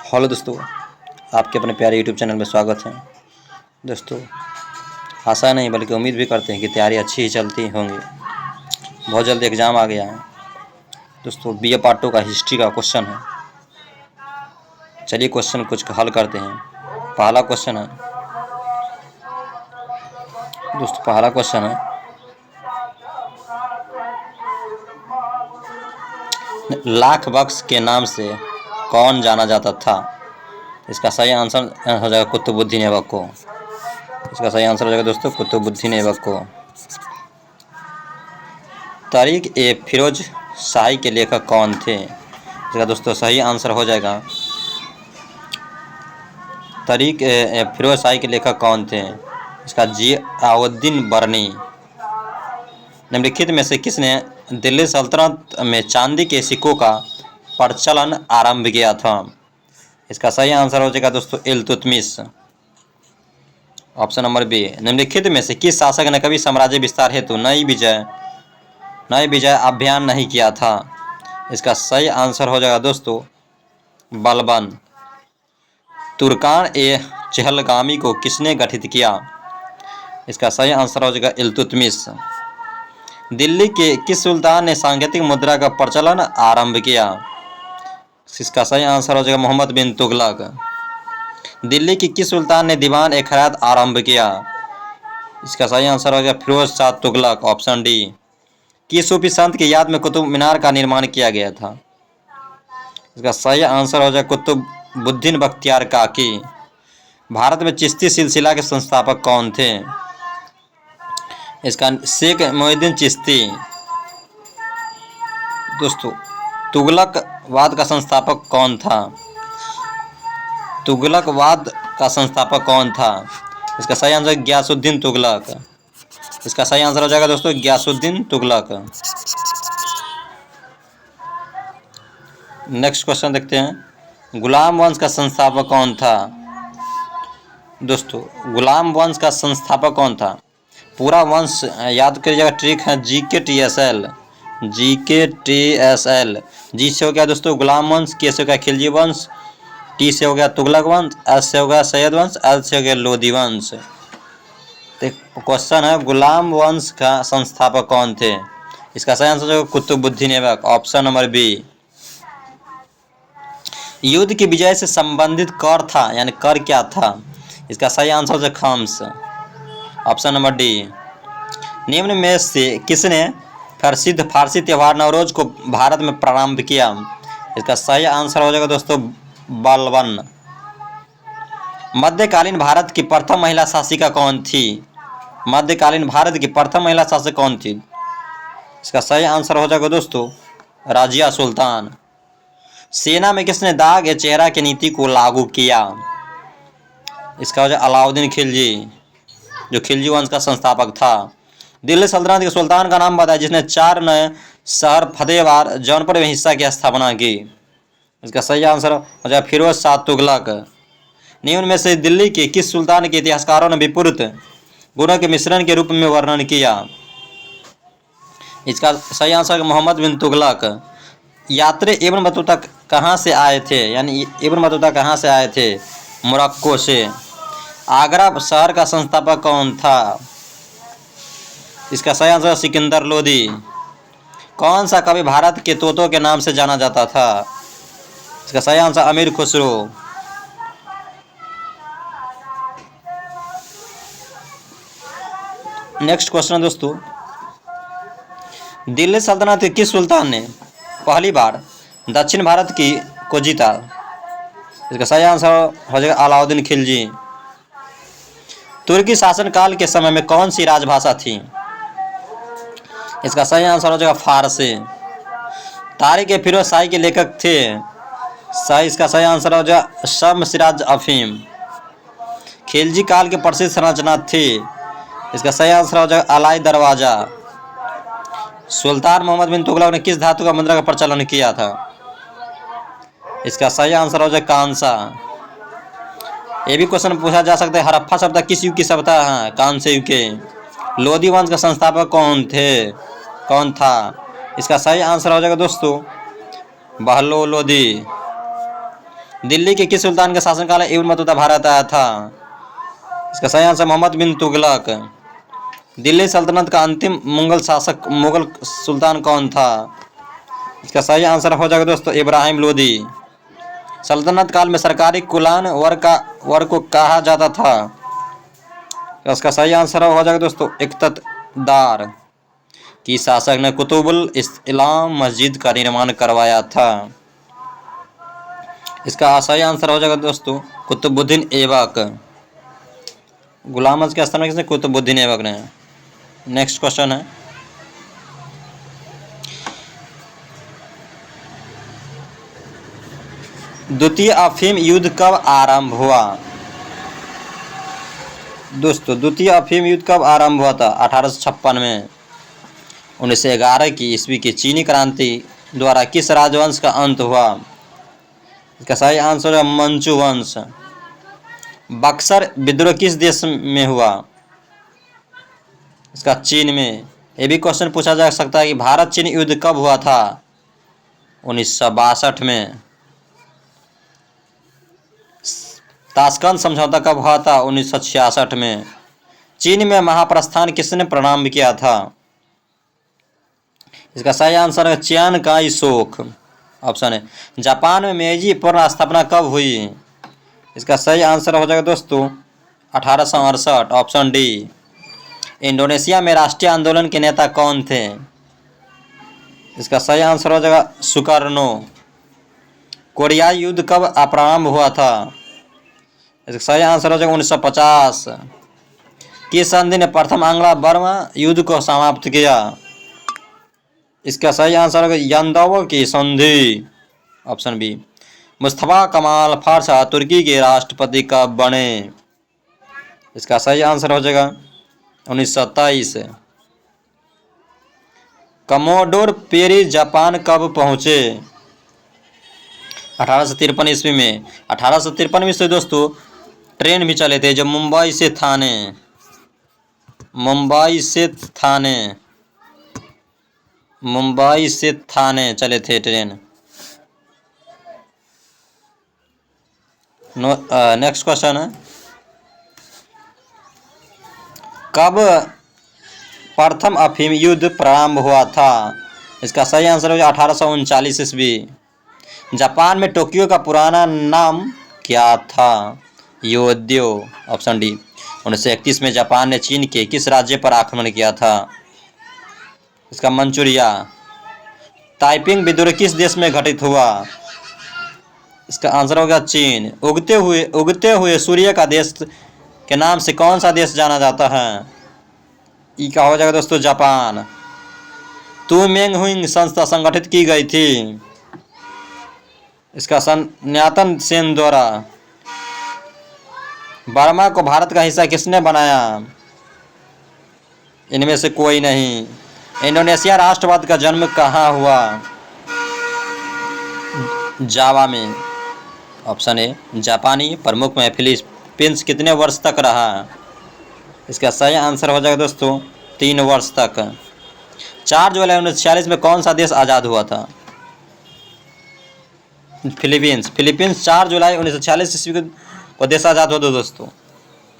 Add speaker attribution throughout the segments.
Speaker 1: Hello दोस्तों, आपके अपने प्यारे यूट्यूब चैनल में स्वागत है। दोस्तों, आशा नहीं बल्कि उम्मीद भी करते हैं कि तैयारी अच्छी ही चलती होंगी। बहुत जल्द एग्ज़ाम आ गया है। दोस्तों, बीए पार्ट 2 का हिस्ट्री का क्वेश्चन है। चलिए क्वेश्चन कुछ हल करते हैं। पहला क्वेश्चन है दोस्तों, पहला क्वेश्चन है लाख बख्श के नाम से कौन जाना जाता था? इसका सही आंसर हो जाएगा कुतुबुद्दीन ऐबक को। इसका सही आंसर हो जाएगा दोस्तों कुतुबुद्दीन ऐबक को। तारिक ए फिरोज शाही के लेखक कौन थे? इसका दोस्तों सही आंसर हो जाएगा तारिक ए फिरोज शाही के लेखक कौन थे? इसका जियाउद्दीन बरनी। निम्नलिखित में से किसने दिल्ली सल्तनत में चांदी के सिक्कों का प्रचलन आरंभ किया था? इसका सही आंसर हो जाएगा दोस्तों इल्तुतमिश। Option number B. निम्नलिखित में से किस शासक ने कभी साम्राज्य विस्तार हेतु नई विजय अभियान नहीं किया था? इसका सही आंसर हो जाएगा दोस्तों बलबन। तुर्कान ए चहलगामी को किसने गठित किया? इसका सही आंसर हो जाएगा इल्तुतमिश। दिल्ली के किस सुल्तान ने सांकेतिक मुद्रा का प्रचलन आरंभ किया? इसका सही आंसर हो जाएगा मोहम्मद बिन तुगलक। दिल्ली की किस सुल्तान ने दीवान ए खैरात आरंभ किया? इसका सही आंसर हो जाएगा फिरोज शाह तुगलक। Option D. किस सूफी संत की याद में कुतुब मीनार का निर्माण किया गया था? इसका सही आंसर हो जाएगा कुतुबुद्दीन बख्तियार काकी। भारत में चिश्ती सिलसिला के संस्थापक कौन थे? इसका शेख मोहिउद्दीन चिश्ती। दोस्तों, तुगलकवाद का संस्थापक कौन था? तुगलकवाद का संस्थापक कौन था? इसका सही आंसर गियासुद्दीन तुगलक। इसका सही आंसर हो जाएगा दोस्तों गियासुद्दीन तुगलक। नेक्स्ट क्वेश्चन देखते हैं। गुलाम वंश का संस्थापक कौन था? दोस्तों, गुलाम वंश का संस्थापक कौन था? पूरा वंश याद करिएगा, ट्रिक है GKTSL। जी से हो गया दोस्तों गुलाम वंश, के से हो गया खिलजी वंश, टी से हो गया तुगलक वंश, एस से हो गया सैयद वंश, एल से हो गया लोधी वंश। तो क्वेश्चन है गुलाम वंश का संस्थापक कौन थे? इसका सही आंसर है Qutubuddin Aibak. Option number B. युद्ध की विजय से संबंधित कर था, यानी कर क्या था? इसका सही आंसर है खम्स। Option number D. निम्न में से किसने प्रसिद्ध फारसी त्यौहार नवरोज को भारत में प्रारंभ किया? इसका सही आंसर हो जाएगा दोस्तों बलबन। मध्यकालीन भारत की प्रथम महिला शासिका कौन थी? मध्यकालीन भारत की प्रथम महिला शासक कौन थी? इसका सही आंसर हो जाएगा दोस्तों राजिया सुल्तान। सेना में किसने दाग ए चेहरा की नीति को लागू किया? इसका हो जाए अलाउद्दीन खिलजी, जो खिलजी वंश का संस्थापक था। दिल्ली सल्तनत के सुल्तान का नाम बताया जिसने 4 नए शहर फतेहाबाद जौनपुर में हिस्सा की स्थापना की? इसका सही आंसर हो जाए फिरोज शाह तुगलक। निम्न में से दिल्ली के किस सुल्तान के इतिहासकारों ने विपरीत गुणों के मिश्रण के रूप में वर्णन किया? इसका सही आंसर मोहम्मद बिन तुगलक। यात्री इब्न बतूता कहाँ से आए थे? यानी इब्न बतूता कहाँ से आए थे? मोरक्को से। आगरा शहर का संस्थापक कौन था? इसका सही आंसर सिकंदर लोदी। कौन सा कवि भारत के तोतों के नाम से जाना जाता था? इसका सही आंसर अमीर खुसरो। नेक्स्ट क्वेश्चन दोस्तों, दिल्ली सल्तनत के किस सुल्तान ने पहली बार दक्षिण भारत को जीता? इसका सही आंसर हो जाएगा अलाउद्दीन खिलजी। तुर्की शासनकाल के समय में कौन सी राजभाषा थी? इसका सही आंसर हो जाएगा फारसी। तारिक ए फिरोज शाही के लेखक थे? इसका सही आंसर हो जाएगा शम्स सिराज अफीम। खिलजी काल के प्रसिद्ध संरचना थी? इसका सही आंसर हो जाएगा अलाई दरवाजा। सुल्तान मोहम्मद बिन तुगलक ने किस धातु का मुद्रा का प्रचलन किया था? इसका सही आंसर हो जाए कांसा। ये भी क्वेश्चन पूछा जा सकता है हड़प्पा सभ्यता किस युग की सभ्यता है? कांस्य युग के। लोधी वंश का संस्थापक कौन था? इसका सही आंसर हो जाएगा दोस्तों बहलोल लोधी। दिल्ली के किस सुल्तान के शासनकाल में इब्न बतूता भारत आया था? इसका सही आंसर मोहम्मद बिन तुगलक। दिल्ली सल्तनत का अंतिम मुगल सुल्तान कौन था? इसका सही आंसर हो जाएगा दोस्तों इब्राहिम लोदी। सल्तनत काल में सरकारी कुलान वर्ग को कहा जाता था? इसका सही आंसर हो जाएगा दोस्तों इक्तदार। की शासक ने कुतुबुल इस्लाम मस्जिद का निर्माण करवाया था? इसका सही आंसर हो जाएगा दोस्तों कुतुबुद्दीन ऐबक। गुलाम के स्थान में किसने? कुतुबुद्दीन ऐबक ने। नेक्स्ट क्वेश्चन है, द्वितीय अफीम युद्ध कब आरंभ हुआ? दोस्तों द्वितीय अफीम युद्ध कब आरंभ हुआ था? 1856 में। 1911 की ईस्वी की चीनी क्रांति द्वारा किस राजवंश का अंत हुआ? इसका सही आंसर है मंचू वंश। बक्सर विद्रोह किस देश में हुआ? इसका चीन में। ये भी क्वेश्चन पूछा जा सकता है कि भारत चीन युद्ध कब हुआ था? 1962 में। ताशकंद समझौता कब हुआ था? 1966 में। चीन में महाप्रस्थान किसने प्रारंभ किया था? इसका सही आंसर है चियान काई शोक। ऑप्शन है। जापान में मेजी पुनर्स्थापना कब हुई? इसका सही आंसर हो जाएगा दोस्तों 1868। Option D. इंडोनेशिया में राष्ट्रीय आंदोलन के नेता कौन थे? इसका सही आंसर हो जाएगा सुकर्नो। कोरियाई युद्ध कब प्रारंभ हुआ था? इसका सही आंसर हो जाएगा 1950। किस संधि ने प्रथम आंग्ला बर्मा युद्ध को समाप्त किया? इसका सही आंसर होगा यानदावो की संधि। Option B. मुस्तफा कमाल फारसा तुर्की के राष्ट्रपति कब बने? इसका सही आंसर हो जाएगा 1927। कमोडोर पेरी जापान कब पहुंचे? 1853 ईस्वी में। 1853 में से दोस्तों ट्रेन भी चले थे जो मुंबई से थाने चले थे ट्रेन। नेक्स्ट क्वेश्चन है, कब प्रथम अफीम युद्ध प्रारंभ हुआ था? इसका सही आंसर हो 1839 ईस्वी। जापान में टोक्यो का पुराना नाम क्या था? योद्यो। Option D. 1931 में जापान ने चीन के किस राज्य पर आक्रमण किया था? इसका मंचूरिया। ताइपिंग विद्रोह किस देश में घटित हुआ? इसका आंसर होगा चीन। उगते हुए सूर्य का देश के नाम से कौन सा देश जाना जाता है? ई का हो जाएगा दोस्तों जापान। तुमेंगहुइंग संस्था संगठित की गई थी? इसका सन्यातन सेन द्वारा। बर्मा को भारत का हिस्सा किसने बनाया? इनमें से कोई नहीं। इंडोनेशिया राष्ट्रवाद का जन्म कहाँ हुआ? जावा में। Option A. जापानी प्रमुख में फिलीपींस कितने वर्ष तक रहा? इसका सही आंसर हो जाएगा दोस्तों 3 वर्ष तक। 4 जुलाई 1946 में कौन सा देश आज़ाद हुआ था? फिलीपींस 4 जुलाई 1946 ईस्वी को देश आज़ाद हुआ था दोस्तों।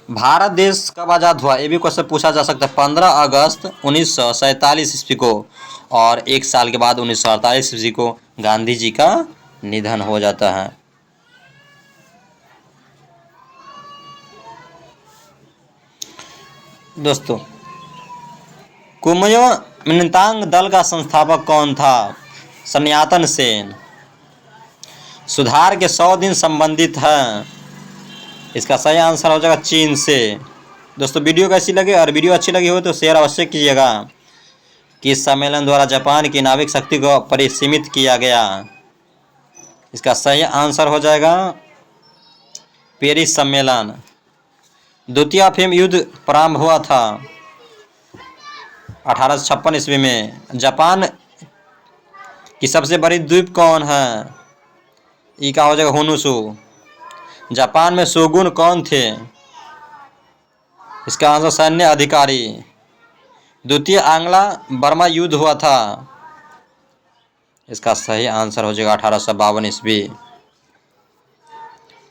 Speaker 1: भारत देश कब आज़ाद हुआ? ये भी क्वेश्चन पूछा जा सकता है। 15 अगस्त 1947 ईस्वी को, और 1 साल के बाद 1948 ईस्वी को गांधी जी का निधन हो जाता है। दोस्तों कुमायूं दल का संस्थापक कौन था? सन्यातन सेन। सुधार के 100 दिन संबंधित हैं? इसका सही आंसर हो जाएगा चीन से। दोस्तों वीडियो कैसी लगे, और वीडियो अच्छी लगी हो तो शेयर अवश्य कीजिएगा। कि इस सम्मेलन द्वारा जापान की नाविक शक्ति को परिसीमित किया गया? इसका सही आंसर हो जाएगा पेरिस सम्मेलन। द्वितीय अफीम युद्ध प्रारंभ हुआ था 1856 ईस्वी में। जापान की सबसे बड़ी द्वीप कौन है? ई का हो जाएगा होनुशु। जापान में शोगुन कौन थे? इसका आंसर सैन्य अधिकारी। द्वितीय आंग्ला बर्मा युद्ध हुआ था? इसका सही आंसर हो जाएगा 1852 ईस्वी।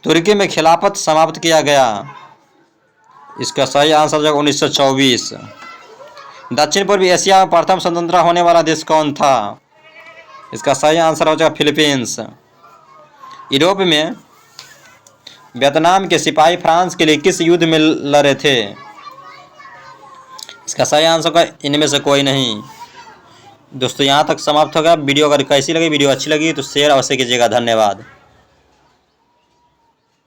Speaker 1: तुर्की में खिलाफत समाप्त किया गया? इसका सही आंसर हो जाएगा 1924। दक्षिण पूर्वी एशिया में प्रथम स्वतंत्र होने वाला देश कौन था? इसका सही आंसर हो जाएगा फिलीपींस। यूरोप में वियतनाम के सिपाही फ्रांस के लिए किस युद्ध में लड़े थे? इसका सही आंसर होगा इनमें से कोई नहीं। दोस्तों यहाँ तक समाप्त होगा वीडियो। अगर कैसी लगी, वीडियो अच्छी लगी तो शेयर अवश्य कीजिएगा। धन्यवाद।